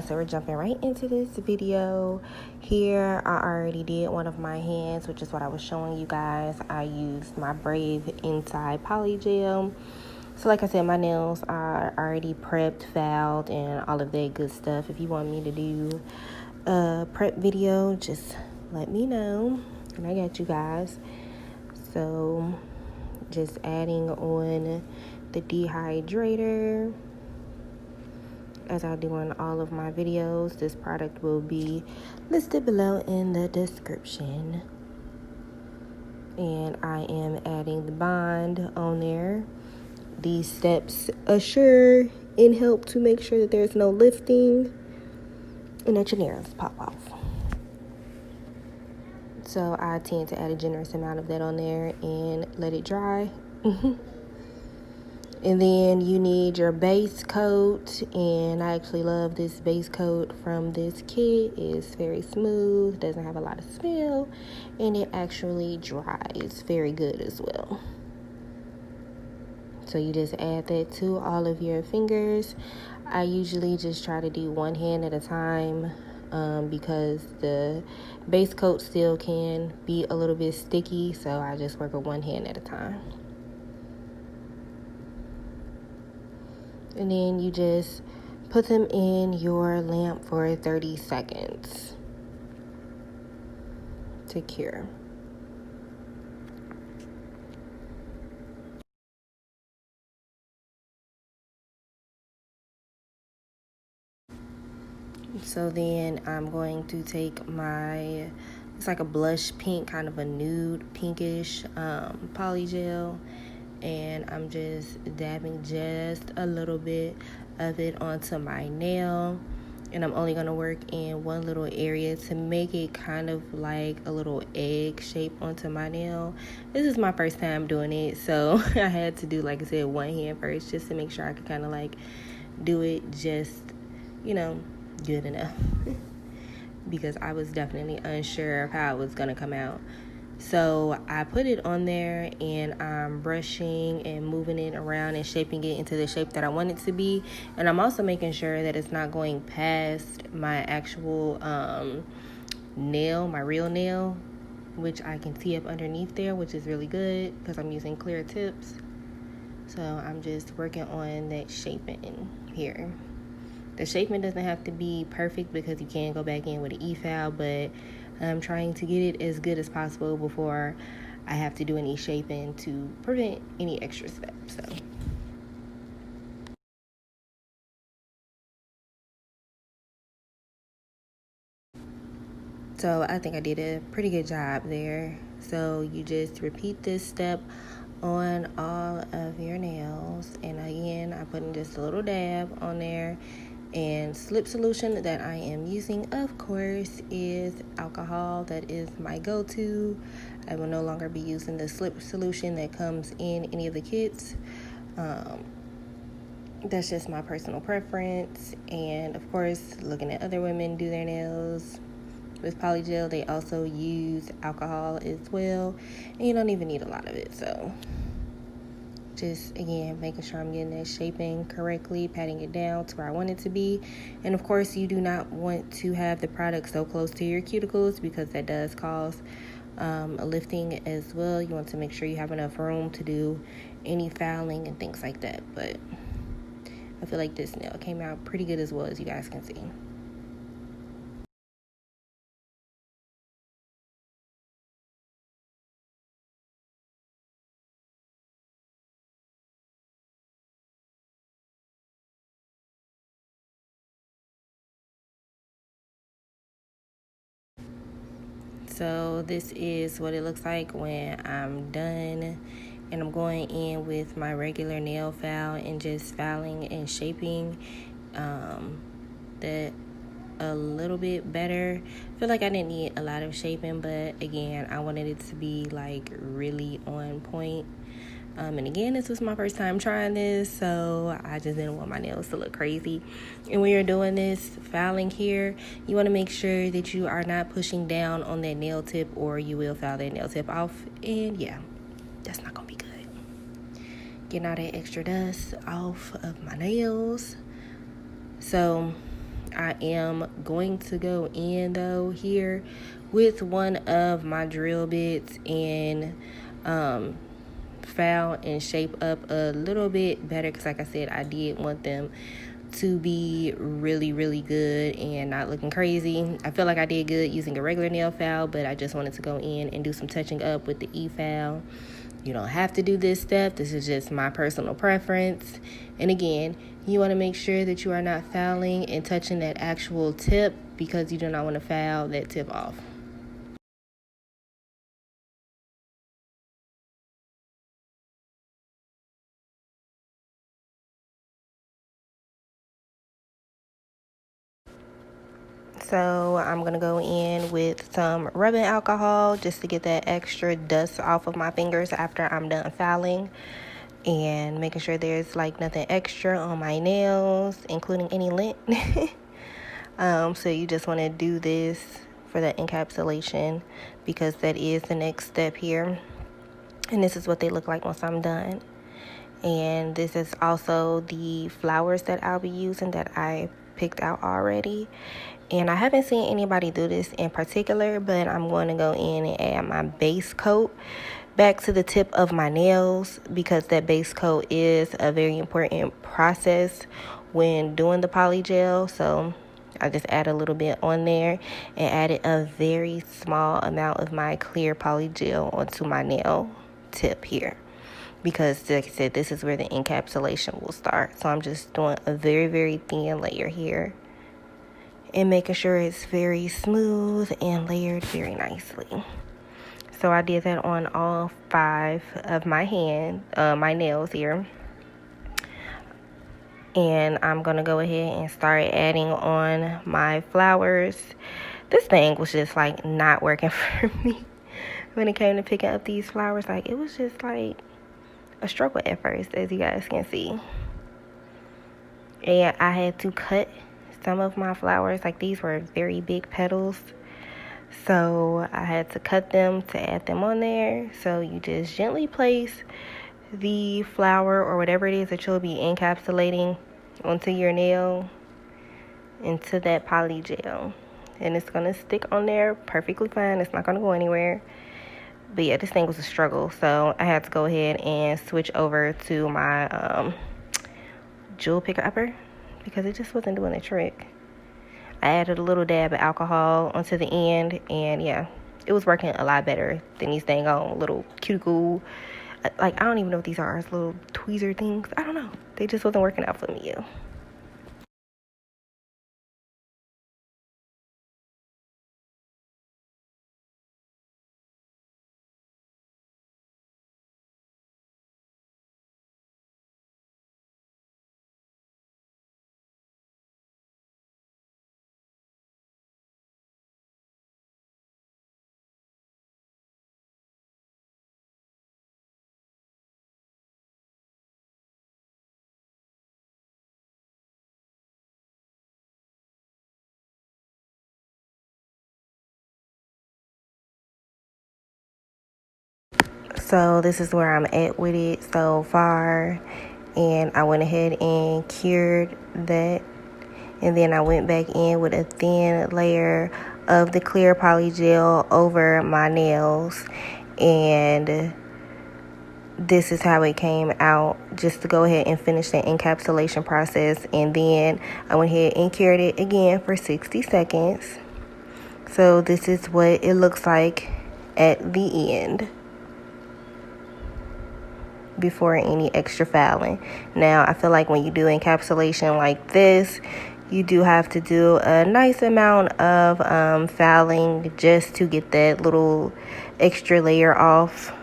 so we're jumping right into this video. Here I already did one of my hands, which is what I was showing you guys. I used my Brave Inside Polygel. So like I said, my nails are already prepped, filed, and all of that good stuff. If you want me to do a prep video, just let me know, and I got you guys. So just adding on the Dehydrater, as I do on all of my videos. This product will be listed below in the description. And I am adding the bond on there. These steps assure and help to make sure that there's no lifting and that your nails pop off. So I tend to add a generous amount of that on there and let it dry. And then you need your base coat, and I actually love this base coat from this kit. It's very smooth, doesn't have a lot of smell, and it actually dries very good as well. So you just add that to all of your fingers. I usually just try to do one hand at a time because the base coat still can be a little bit sticky, so I just work with one hand at a time. And then you just put them in your lamp for 30 seconds to cure. So then I'm going to take it's like a blush pink, kind of a nude pinkish polygel, and I'm just dabbing just a little bit of it onto my nail, and I'm only going to work in one little area to make it kind of like a little egg shape onto my nail. This is my first time doing it, so I had to do, like I said, one hand first just to make sure I could kind of like do it just, good enough. Because I was definitely unsure of how it was going to come out. So I put it on there, and I'm brushing and moving it around and shaping it into the shape that I want it to be. And I'm also making sure that it's not going past my actual nail, my real nail, which I can see up underneath there, which is really good because I'm using clear tips. So I'm just working on that shaping here. The shaping doesn't have to be perfect because you can go back in with an e-file, but I'm trying to get it as good as possible before I have to do any shaping to prevent any extra steps. So I think I did a pretty good job there. So you just repeat this step on all of your nails. And again, I put in just a little dab on there. And slip solution that I am using, of course, is alcohol. That is my go-to. I will no longer be using the slip solution that comes in any of the kits. That's just my personal preference. And of course, looking at other women do their nails with polygel, they also use alcohol as well. And you don't even need a lot of it. So just, again, making sure I'm getting that shaping correctly, patting it down to where I want it to be. And, of course, you do not want to have the product so close to your cuticles because that does cause a lifting as well. You want to make sure you have enough room to do any fouling and things like that. But I feel like this nail came out pretty good as well, as you guys can see. So this is what it looks like when I'm done, and I'm going in with my regular nail file and just filing and shaping that a little bit better. I feel like I didn't need a lot of shaping, but again, I wanted it to be like really on point. And again, this was my first time trying this, so I just didn't want my nails to look crazy. And when you're doing this filing here, you want to make sure that you are not pushing down on that nail tip, or you will file that nail tip off. And yeah, that's not going to be good. Getting all that extra dust off of my nails. So I am going to go in though here with one of my drill bits and file and shape up a little bit better, because like I said, I did want them to be really, really good and not looking crazy. I feel like I did good using a regular nail file, but I just wanted to go in and do some touching up with the e-file. You don't have to do this step. This is just my personal preference. And again, you want to make sure that you are not fouling and touching that actual tip, because you do not want to foul that tip off. So I'm going to go in with some rubbing alcohol just to get that extra dust off of my fingers after I'm done filing, and making sure there's like nothing extra on my nails, including any lint. So you just want to do this for the encapsulation, because that is the next step here. And this is what they look like once I'm done. And this is also the flowers that I'll be using that I picked out already. And I haven't seen anybody do this in particular, but I'm going to go in and add my base coat back to the tip of my nails, because that base coat is a very important process when doing the polygel. So I just add a little bit on there and added a very small amount of my clear polygel onto my nail tip here, because like I said, this is where the encapsulation will start. So I'm just doing a very, very thin layer here and making sure it's very smooth and layered very nicely. So I did that on all 5 of my my nails here. And I'm going to go ahead and start adding on my flowers. This thing was just like not working for me when it came to picking up these flowers. Like, it was just like a struggle at first, as you guys can see. And I had to cut some of my flowers. Like, these were very big petals, so I had to cut them to add them on there. So you just gently place the flower or whatever it is that you'll be encapsulating onto your nail, into that polygel, and it's gonna stick on there perfectly fine. It's not gonna go anywhere. But yeah, this thing was a struggle, so I had to go ahead and switch over to my jewel picker upper, because it just wasn't doing the trick. I added a little dab of alcohol onto the end, and yeah, it was working a lot better than these dang on little cuticle, like, I don't even know what these are, it's little tweezer things. I don't know, they just wasn't working out for me. So this is where I'm at with it so far, and I went ahead and cured that, and then I went back in with a thin layer of the clear polygel over my nails, and this is how it came out, just to go ahead and finish the encapsulation process. And then I went ahead and cured it again for 60 seconds. So this is what it looks like at the end, before any extra fouling. Now, I feel like when you do encapsulation like this, you do have to do a nice amount of fouling just to get that little extra layer off.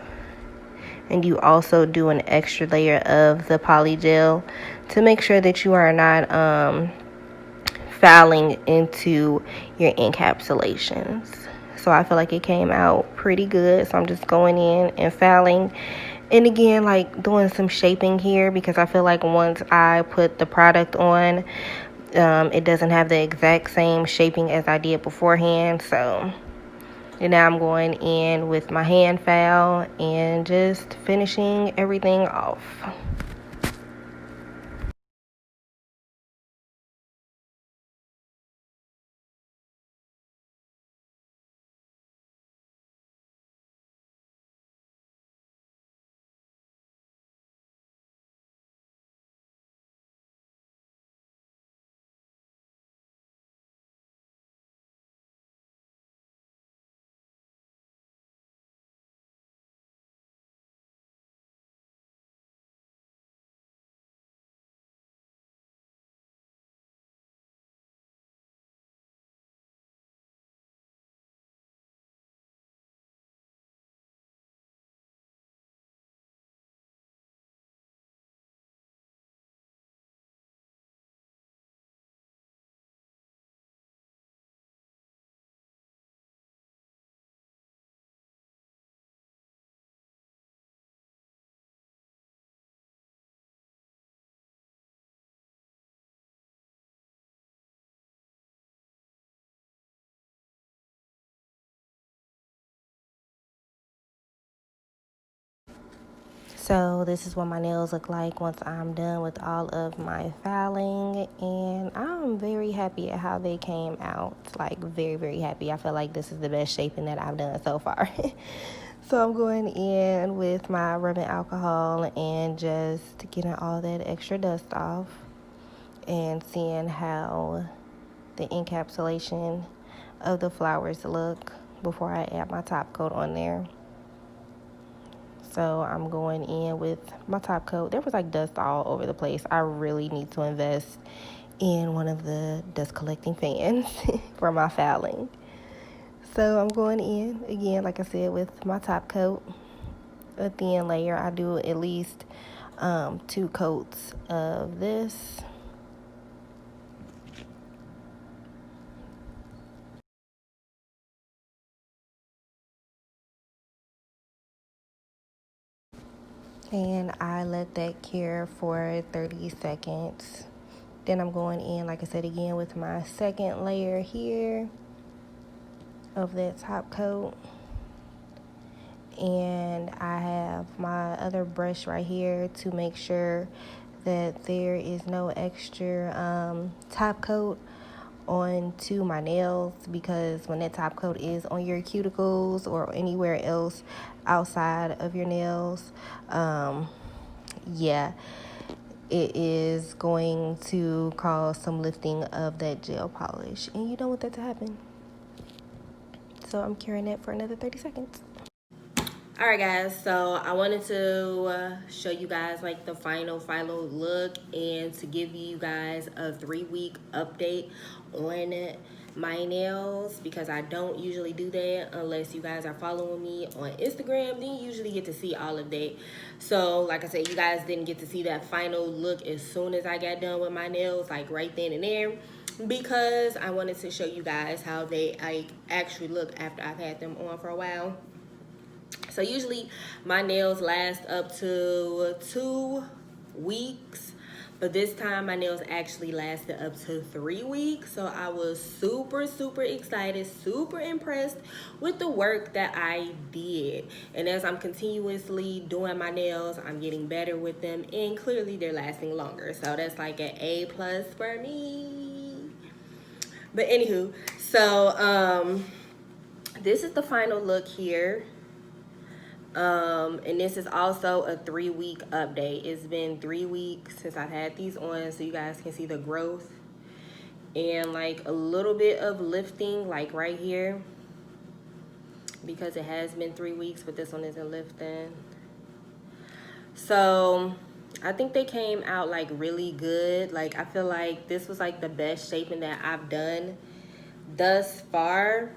And you also do an extra layer of the polygel to make sure that you are not fouling into your encapsulations. So I feel like it came out pretty good. So I'm just going in and fouling. And again, like, doing some shaping here, because I feel like once I put the product on, it doesn't have the exact same shaping as I did beforehand. So, and now I'm going in with my hand file and just finishing everything off. So this is what my nails look like once I'm done with all of my filing, and I'm very happy at how they came out. Like very, very happy. I feel like this is the best shaping that I've done so far. So I'm going in with my rubbing alcohol and just getting all that extra dust off and seeing how the encapsulation of the flowers look before I add my top coat on there. So I'm going in with my top coat. There was like dust all over the place. I really need to invest in one of the dust collecting fans for my filing. So I'm going in again, like I said, with my top coat, a thin layer. I do at least 2 coats of this. And I let that cure for 30 seconds. Then I'm going in, like I said, again with my second layer here of that top coat. And I have my other brush right here to make sure that there is no extra top coat onto my nails, because when that top coat is on your cuticles or anywhere else outside of your nails, yeah, it is going to cause some lifting of that gel polish, and you don't want that to happen. So I'm curing it for another 30 seconds. All right, guys, so I wanted to show you guys like the final look and to give you guys a 3-week update on my nails, because I don't usually do that unless you guys are following me on Instagram. Then you usually get to see all of that. So like I said, you guys didn't get to see that final look as soon as I got done with my nails, like right then and there, because I wanted to show you guys how they actually look after I've had them on for a while. So usually my nails last up to 2 weeks, but this time my nails actually lasted up to 3 weeks. So I was super, super excited, super impressed with the work that I did. And as I'm continuously doing my nails, I'm getting better with them, and clearly they're lasting longer. So that's like an A+ for me. But anywho, so this is the final look here. And this is also a 3-week update. It's been 3 weeks since I've had these on, so you guys can see the growth and like a little bit of lifting like right here, because it has been 3 weeks, but this one isn't lifting. So I think they came out like really good. Like I feel like this was like the best shaping that I've done thus far.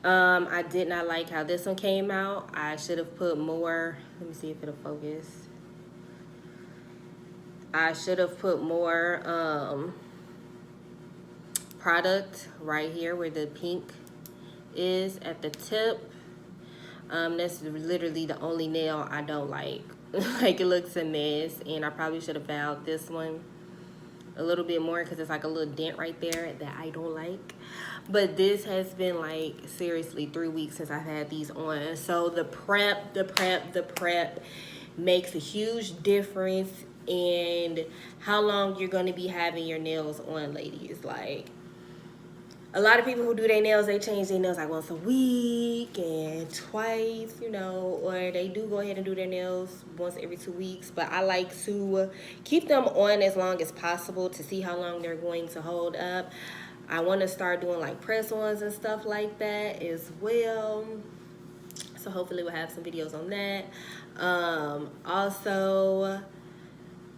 I did not like how this one came out. I should have put more. Let me see if it'll focus. I should have put more product right here where the pink is at the tip. That's literally the only nail I don't like. Like it looks a mess, and I probably should have found this one a little bit more because it's like a little dent right there that I don't like. But this has been like seriously 3 weeks since I've had these on. So the prep makes a huge difference in how long you're going to be having your nails on, ladies. Like a lot of people who do their nails, they change their nails like once a week and twice, you know, or they do go ahead and do their nails once every 2 weeks. But I like to keep them on as long as possible to see how long they're going to hold up. I want to start doing like press-ons and stuff like that as well. So hopefully we'll have some videos on that. Also,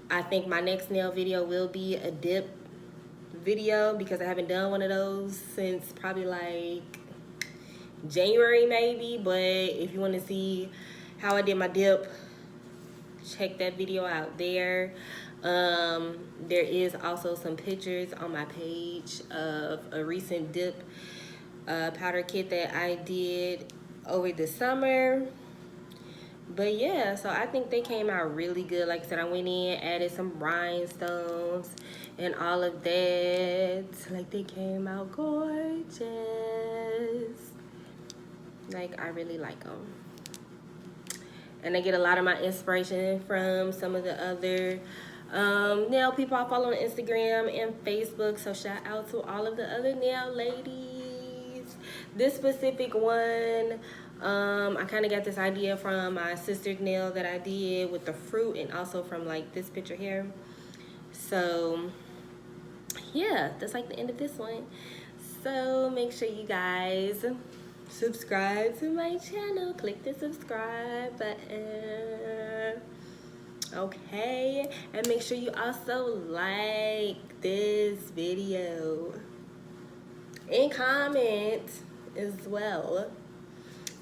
I think my next nail video will be a dip video, because I haven't done one of those since probably like January maybe. But if you want to see how I did my dip, check that video out there. There is also some pictures on my page of a recent dip powder kit that I did over the summer. But yeah, so I think they came out really good. Like I said, I went in, added some rhinestones and all of that. Like they came out gorgeous. Like I really like them. and I get a lot of my inspiration from some of the other nail people I follow on Instagram and Facebook. So shout out to all of the other nail ladies. This specific one, I kind of got this idea from my sister's nail that I did with the fruit, and also from like this picture here. So yeah, that's like the end of this one. So make sure you guys subscribe to my channel. Click the subscribe button. Okay, and make sure you also like this video and comment as well,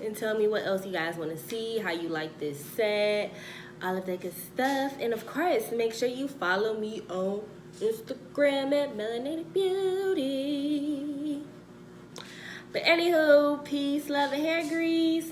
and tell me what else you guys want to see, how you like this set, all of that good stuff. And of course, make sure you follow me on Instagram at Melanated Beauty. But anywho, peace, love, and hair grease.